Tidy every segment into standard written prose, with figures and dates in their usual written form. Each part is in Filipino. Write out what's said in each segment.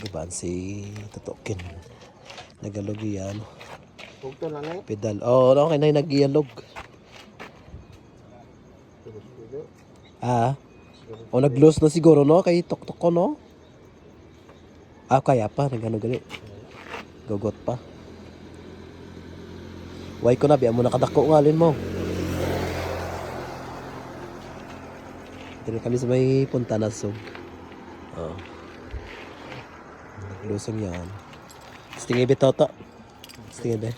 Gabaan si Totokin. Nagalog yan. Pugto na na eh. Pedal. Oh, okay na yung nag-ialog. Ah. O nag-loose na siguro no kay Tok-Tok ko no. Ah, kaya pa nagano gali. Gogot pa. Why ko na biya mo nakadako ngalin mo. Dito kami sa may punta na sug. Oh. Lusong yan. Stingi bitoto. Stingi be.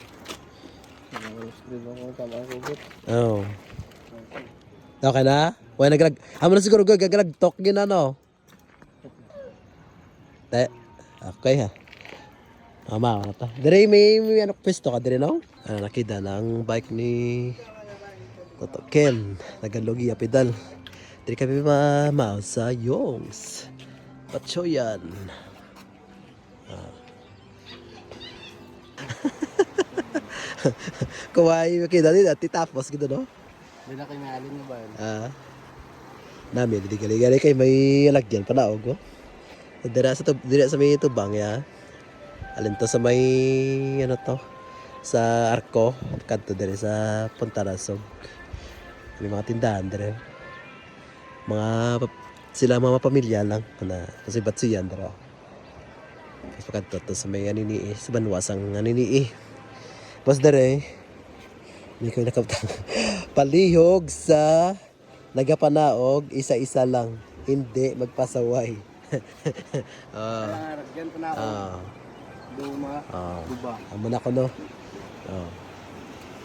Oh. Okay na? Why naglag? Amo na siguro gagalag tok gin ano. Te. Okay ha. Mama ta. Dire may ano pwesto ka dire no? Ano nakita ng bike ni Toto Ken. Nagalogi ya pedal. Dire kami ma sa Yongs. Patsoyan. Kuwai makita din at tapos gitu no. Hindi na kayo may alin na ba yun? Namin di gali kay may lagyan pa naog oh. Dira sa may tubang ya. Alin to sa may ano to sa Arco kadto dire sa Punta Nasog. May mga tindahan dire. Sila mga pamilya lang na kasi batsiyan dira. Tapos kadto to sa may anini sa banwasang anini. Mas dire hindi ko nakaptang palihog sa nagapanaog isa-isa lang hindi magpasaway. Yan pa na ako. Duma. Duba. Amo na ko no.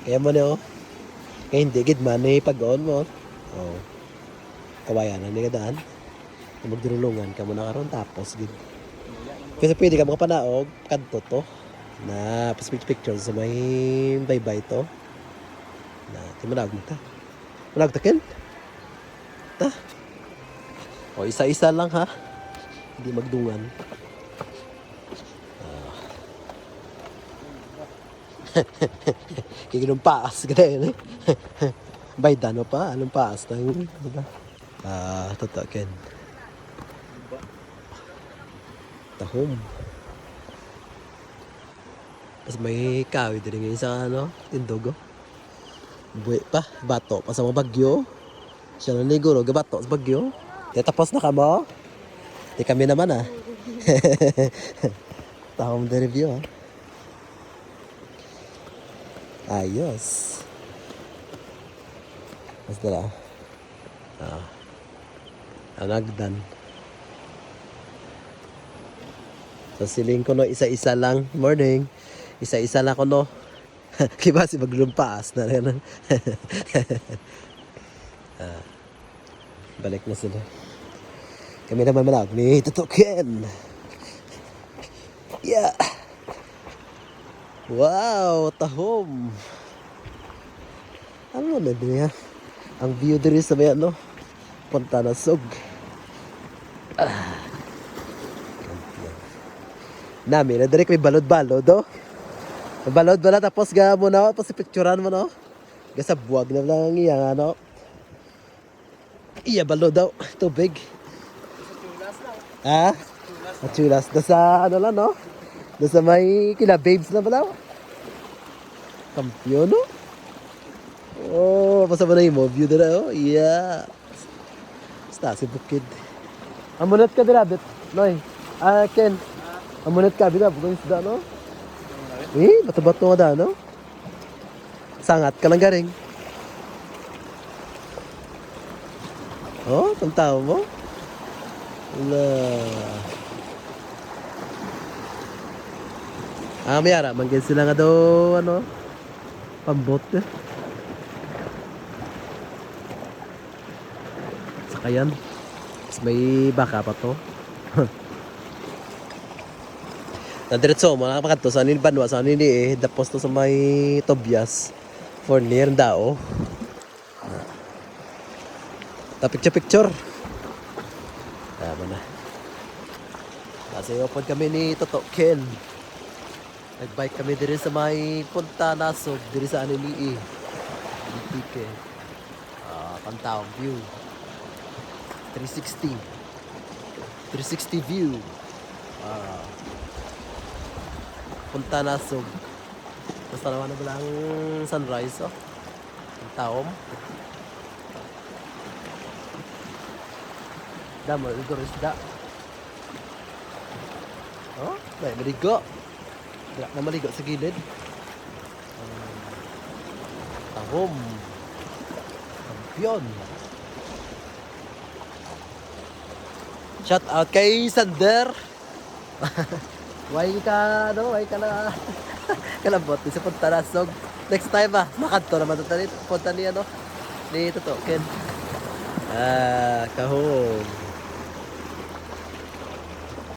Kaya mo no. Kaya hindi gid man eh pag-on mo. Kawayan na ni kadaan. Magdurulungan ka mo na karon tapos gid. Kasi pwede ka mga panaog kadto to na picture sa may bye-bye to. Na timanag mo ta. Manag ta ken. Ta. O isa-isa lang ha. Hindi magdungan. Kaya ganun paas ka na yun eh. Baydan mo pa, anong paas na yun? Totoo ken. Tahom. Tapos may kawi din ngayon sa ano, tindogo. Buwi pa, bato pa sa mga bagyo. Siya na niguro, gabato sa bagyo. Kaya tapos na ka mo? Di kami naman Tahom de review Ayos. Basta na. Anagdan. So siling ko no, isa-isa lang. Morning. Isa-isa lang ko no. Kiba si maglumpaas na rin. Balik na sila. Kami naman malag ni Totokin. Yeah. Wow, tahom. Ano na din yan? Ang view diri sa may ano, Punta Nasog. Nami na direk may balod-balod do. Balod bala tapos ga mo na tapos picturean mo no. Gasa buwag na lang iya ano. Iya balod daw, tubig. Chulas na sa ano lang no. Doon sa may kila babes na balaw. Kampiyon no. Oh, pasama na yung view dira oh. Yeah. Basta si bukid. Amunat ka dira bit. Noy. Ken. Amunat ka bida bukan isda no. Bato-bato nga da no. Sangat ka lang garing. Oh, tantao mo. Wala. Mayara, manggil sila nga daw, ano, pambot. Sakayan. Tapos may baka pa to. Nadiretso mo, nakapakanto sa Banwa, sa nini tapos to sa may Tobias. For near dao. Picture. Tama na. Kasi upod kami ni Totokin. Nagbike kami diri sa may Punta Nasog, diri sa Anilii. Dipike. Pantaong view. 360 view. Ah, punta na sug. Basta naman na bilang sunrise, oh. Ang taom. Damo, ito rin isda. Oh, may maligo. Wala na maligo sa gilid. Tahom. Kampiyon. Shout out kay Sander. Why ka, ano, why ka na, kalabot, sa punta na sog. Next time makadto naman ito punta ni, ano, ni Toto, Ken. Kahon.